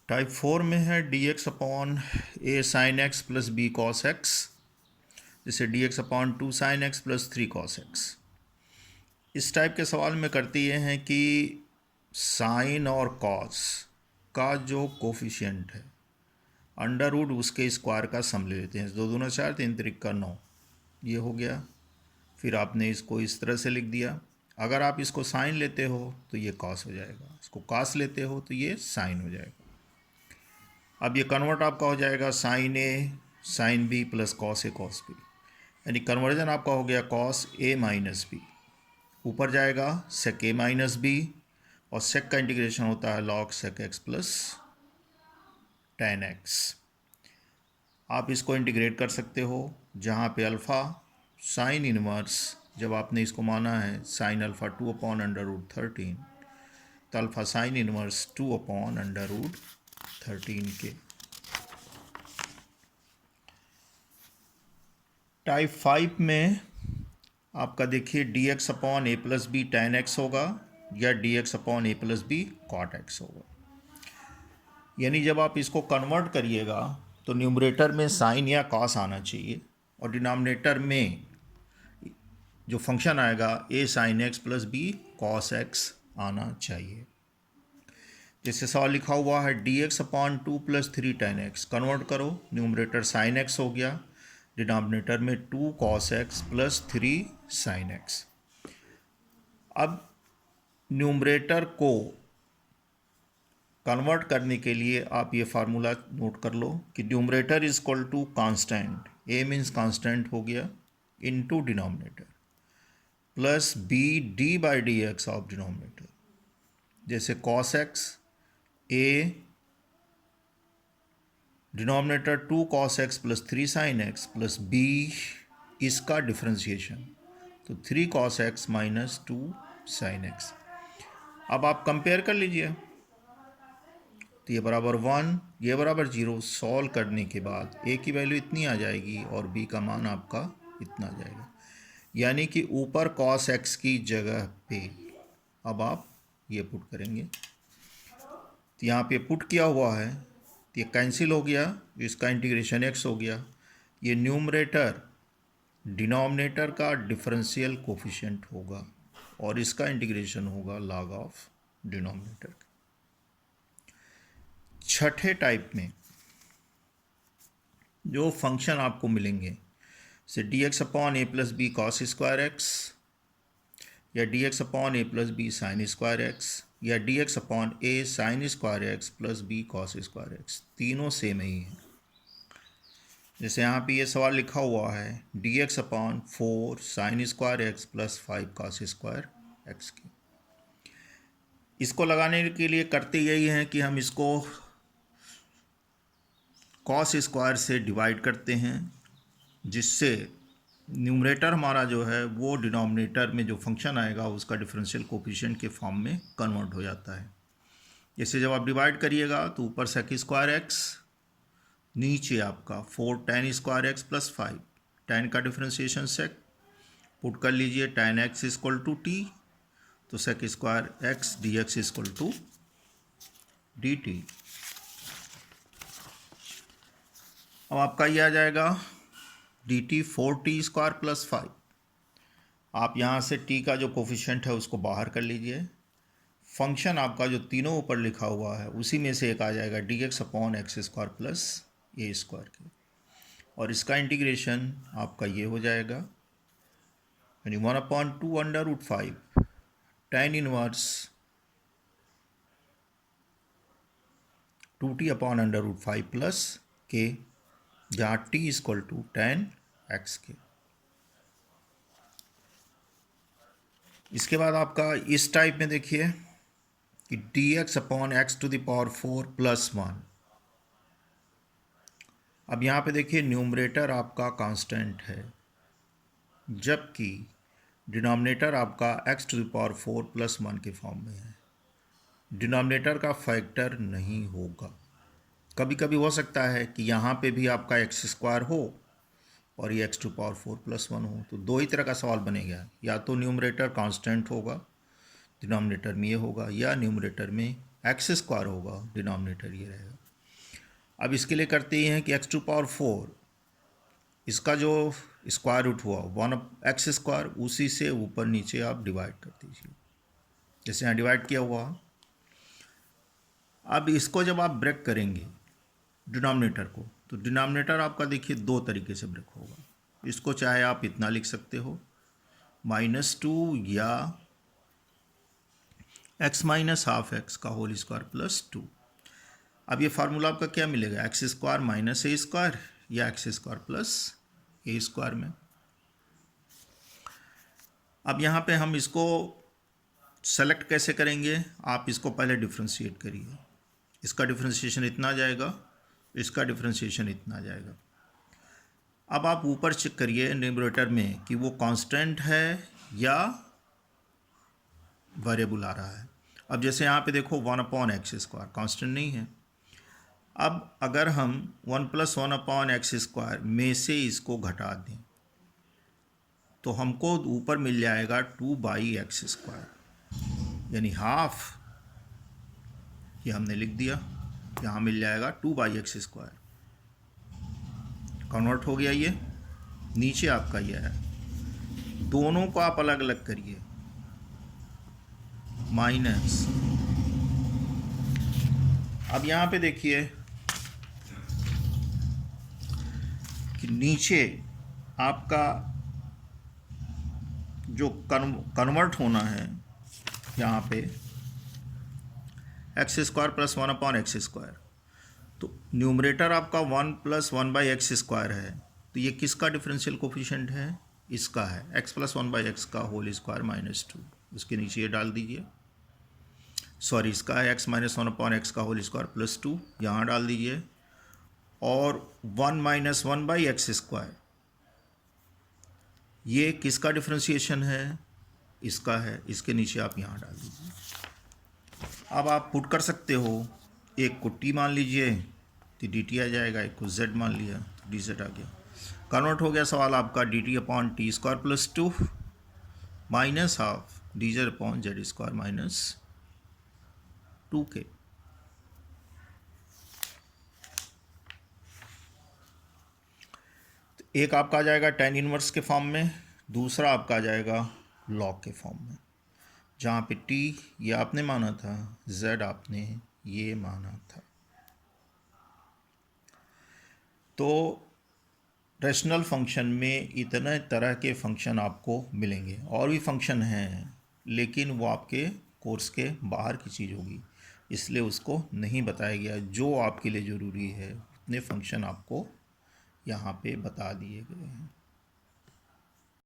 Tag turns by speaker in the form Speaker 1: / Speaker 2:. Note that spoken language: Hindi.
Speaker 1: टाइप 4 में है डी एक्स अपॉन ए sine x plus B cos X, जिसे D x upon 2 sine x plus 3 cos X. इस टाइप के सवाल में करती ये हैं कि साइन और कॉस का जो कोफिशिएंट है अंडर रूट उसके स्क्वायर का सम ले लेते हैं। 2 दूना 4, 3 त्रिक का 9, ये हो गया। फिर आपने इसको इस तरह से लिख दिया। अगर आप इसको साइन लेते हो तो ये कॉस हो जाएगा, इसको कॉस लेते हो तो ये साइन हो जाएगा। अब ये कन्वर्ट आपका हो जाएगा sign A sine B plus cos A cos B, यानी कन्वर्जन आपका हो गया कॉस ए माइनस बी। ऊपर जाएगा सेक ए माइनस बी, और सेक का इंटीग्रेशन होता है log sec x plus tan x. आप इसको इंटीग्रेट कर सकते हो, जहाँ पे अल्फ़ा साइन इनवर्स, जब आपने इसको माना है sine alpha 2 upon under root 13, तो alpha sine inverse 2 upon under root 13 के। टाइप 5 में आपका देखिए d x upon a plus b tan x होगा, या d x upon a plus b cot x होगा। यानी जब आप इसको कन्वर्ट करिएगा तो न्यूमरेटर में साइन या कॉस आना चाहिए, और डिनोमिनेटर में जो फंक्शन आएगा a sine x plus B cos x आना चाहिए। जैसे सवाल लिखा हुआ है D x upon 2 plus 3 tan x, convert करो, न्यूमरेटर साइन एक्स हो गया, डिनोमिनेटर में 2 cos x plus 3 sine x. अब न्यूमरेटर को कन्वर्ट करने के लिए आप ये फार्मूला नोट कर लो कि numerator is equal to constant, a means constant हो गया, into denominator plus b d by d x of denominator. जैसे cos x a denominator 2 cos x plus 3 sine x plus b इसका डिफ्रेंशिएशन, तो 3 cos x minus 2 sine x. अब आप कंपेयर कर लीजिए, तो ये बराबर 1, ये बराबर 0। सॉल्व करने के बाद ए की वैल्यू इतनी आ जाएगी और बी का मान आपका इतना आ जाएगा, यानी कि ऊपर कॉस एक्स की जगह पे अब आप ये पुट करेंगे, तो यहाँ पे पुट किया हुआ है तो ये कैंसिल हो गया, इसका इंटीग्रेशन एक्स हो गया। ये न्यूमरेटर डिनोमिनेटर का डिफरेंशियल कोफिशिएंट होगा और इसका इंटीग्रेशन होगा लॉग ऑफ डिनोमिनेटर। छठे टाइप में जो फंक्शन आपको मिलेंगे से d x upon a plus B cos square x, या d x upon a plus b sine square x, या डी एक्स अपॉन ए sine square x plus B cos square x, तीनों सेम ही हैं। जैसे यहाँ पे ये सवाल लिखा हुआ है D x upon 4 sign square x plus 5 cos square x की। इसको लगाने के लिए करते यही हैं कि हम इसको कॉस स्क्वायर से डिवाइड करते हैं, जिससे न्यूमरेटर हमारा जो है वो डिनोमिनेटर में जो फंक्शन आएगा उसका डिफरेंशियल कोफिशिएंट के फॉर्म में कन्वर्ट हो जाता है। जैसे जब आप डिवाइड करिएगा तो ऊपर सेक स्क्वायर एक्स, नीचे आपका 4 tan square x plus 5, tan का डिफरेंशिएशन सेक, पुट कर लीजिए tan x equal to t, तो sec square x d x equal to d t. अब आपका ये आ जाएगा D T 4t square plus 5। आप यहाँ से t का जो कोफिशिएंट है उसको बाहर कर लीजिए, फंक्शन आपका जो तीनों ऊपर लिखा हुआ है उसी में से एक आ जाएगा d x upon x square plus a square के, और इसका इंटीग्रेशन आपका ये हो जाएगा, यानी 1/2 under root 5 tan inverse 2t upon under root 5 plus के, जहाँ t equal to tan x के। इसके बाद आपका इस टाइप में देखिए कि d x upon x to the power 4 plus 1। अब यहाँ पे देखिए न्यूमरेटर आपका कांस्टेंट है, जबकि डिनोमिनेटर आपका x to the power 4 plus 1 के फॉर्म में है। डिनोमिनेटर का फैक्टर नहीं होगा। कभी कभी हो सकता है कि यहाँ पे भी आपका एक्स स्क्वायर हो और ये एक्स टू पावर 4 प्लस 1 हो, तो दो ही तरह का सवाल बनेगा, या तो न्यूमरेटर कांस्टेंट होगा डिनोमिनेटर में ये होगा, या न्यूमरेटर में एक्स स्क्वायर होगा, डिनोमिनेटर ये रहेगा। अब इसके लिए करते हैं कि एक्स टू पावर 4 इसका जो स्क्वायर रूट हुआ 1/x², उसी से ऊपर नीचे आप डिवाइड कर दीजिए, जैसे यहाँ डिवाइड किया हुआ। अब इसको जब आप ब्रेक करेंगे डिनोमिनेटर को, तो डिनोमिनेटर आपका देखिए दो तरीके से ब्रेक होगा। इसको चाहे आप इतना लिख सकते हो -2 या x माइनस हाफ एक्स का होल स्क्वायर प्लस 2। अब ये फार्मूला आपका क्या मिलेगा, x² माइनस a² या x² प्लस a² में। अब यहाँ पे हम इसको सेलेक्ट कैसे करेंगे, आप इसको पहले डिफ्रेंशिएट करिए। इसका डिफ्रेंशिएशन इतना जाएगा, इसका डिफ्रेंशिएशन इतना जाएगा। अब आप ऊपर चेक करिए न्यूमरेटर में कि वो कांस्टेंट है या वेरिएबल आ रहा है। अब जैसे यहाँ पे देखो 1/x² कांस्टेंट नहीं है। अब अगर हम 1 + 1/x² में से इसको घटा दें तो हमको ऊपर मिल जाएगा 2/x², यानी हाफ, ये हमने लिख दिया, यहाँ मिल जाएगा 2/x²। कन्वर्ट हो गया ये, नीचे आपका ये है। दोनों को आप अलग अलग करिए, माइनस। अब यहाँ पे देखिए कि नीचे आपका जो कन्वर्ट होना है यहाँ पे x² + 1/x², तो न्यूमरेटर आपका 1 + 1/x² है, तो ये किसका डिफरेंशियल कोफिशिएंट है, इसका है, x + 1/x का होल स्क्वायर -2। उसके नीचे ये डाल दीजिए, सॉरी इसका है x - 1/x का होल स्क्वायर प्लस 2, यहाँ डाल दीजिए। और 1 - 1/x², ये किसका डिफ्रेंशिएशन है, इसका है, इसके नीचे आप यहाँ डाल दीजिए। अब आप पुट कर सकते हो, एक को t मान लीजिए तो dt आ जाएगा, एक को z मान लिया तो dz आ गया। कन्वर्ट हो गया सवाल आपका dt/t² + 2 minus half dz/z² - 2k। तो एक आपका आ जाएगा tan इनवर्स के फॉर्म में, दूसरा आपका आ जाएगा log के फॉर्म में, जहाँ पे t ये आपने माना था, z आपने ये माना था। तो रेशनल फंक्शन में इतने तरह के फंक्शन आपको मिलेंगे, और भी फंक्शन हैं लेकिन वो आपके कोर्स के बाहर की चीज़ होगी, इसलिए उसको नहीं बताया गया। जो आपके लिए ज़रूरी है उतने फंक्शन आपको यहाँ पे बता दिए गए हैं।